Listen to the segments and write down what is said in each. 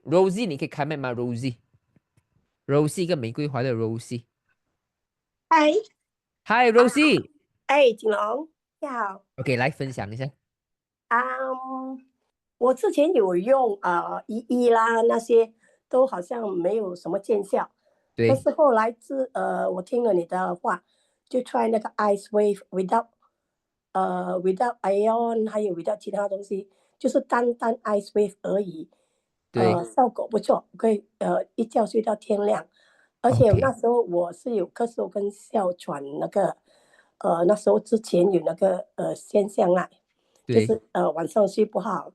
Rosie，你可以开麦吗？Rosie，Rosie 一个玫瑰花的 Rosie。嗨，Hi 啊，Rosie，OK，哎，景龙，你好。来分享一下。我之前有用一啦那些，都好像没有什么见效。但对是后来我听了你的话，就 try 那个 Ice Wave without ion，还有 without 其他东西，就是单单 Ice Wave 而已。对效果不错，可以一觉睡到天亮。而且那，OK，时候我是有咳嗽跟哮喘那个，那时候之前有那个现象啊，就对是晚上睡不好。后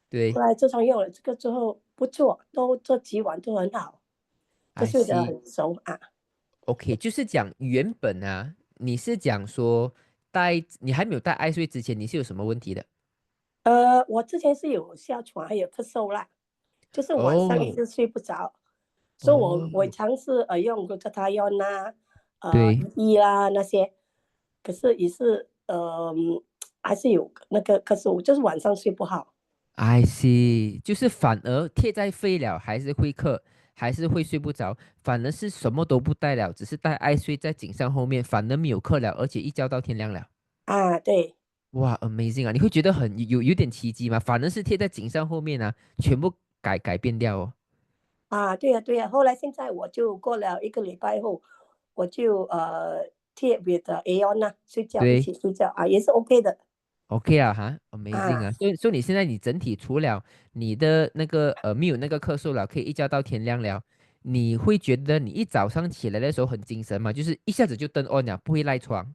对来自从用了这个之后不错，都这几晚都很好，都，I 睡得 see。很熟啊。OK，就是讲原本啊，你是讲说你还没有带爱睡之前，你是有什么问题的？我之前是有哮喘还有咳嗽啦，就是晚上一哦直睡不着，所以我哦，尝试用个 t 药啦、对啦那些，可是也是还是有那个咳嗽，就是晚上睡不好。，I see，就是反而贴在肺了，还是会咳，还是会睡不着，反而是什么都不带了，只是带爱睡在颈上后面，反而没有咳了，而且一觉到天亮了。啊，对。哇，amazing 啊！你会觉得很有点奇迹吗？反而是贴在颈上后面啊，全部改变掉哦。对呀，对呀。后来现在我就过了一个礼拜后，我就贴 with Aon 呐，睡觉一对起睡觉啊，也是 OK 的。，OK 啊哈，amazing 啊。啊。所以你现在你整体除了你的那个没有那个咳嗽了，可以一觉到天亮了，你会觉得你一早上起来的时候很精神吗？就是一下子就灯 on 了，不会赖床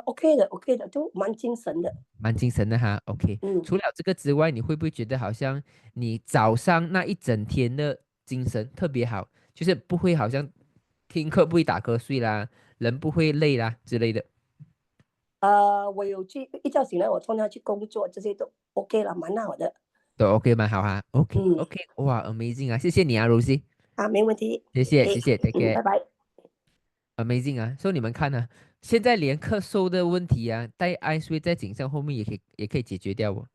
，OK 的，OK 的，都蛮精神的。蛮精神的哈。OK，嗯。除了这个之外，你会不会觉得好像你早上那一整天的精神特别好，就是不会好像听课不会打瞌睡啦，人不会累啦之类的，我有去一觉醒来，我通常去工作，这些都 OK 了，蛮好的。都 OK 吗？好哈，OK 嗯。OK，哇，amazing 啊，谢谢你啊，Rosie，没问题。谢谢谢 OK。谢，take 拜 care。拜。Amazing 啊！所以你们看呢、现在连咳嗽的问题啊，带 i 睡在颈上后面也可以解决掉哦。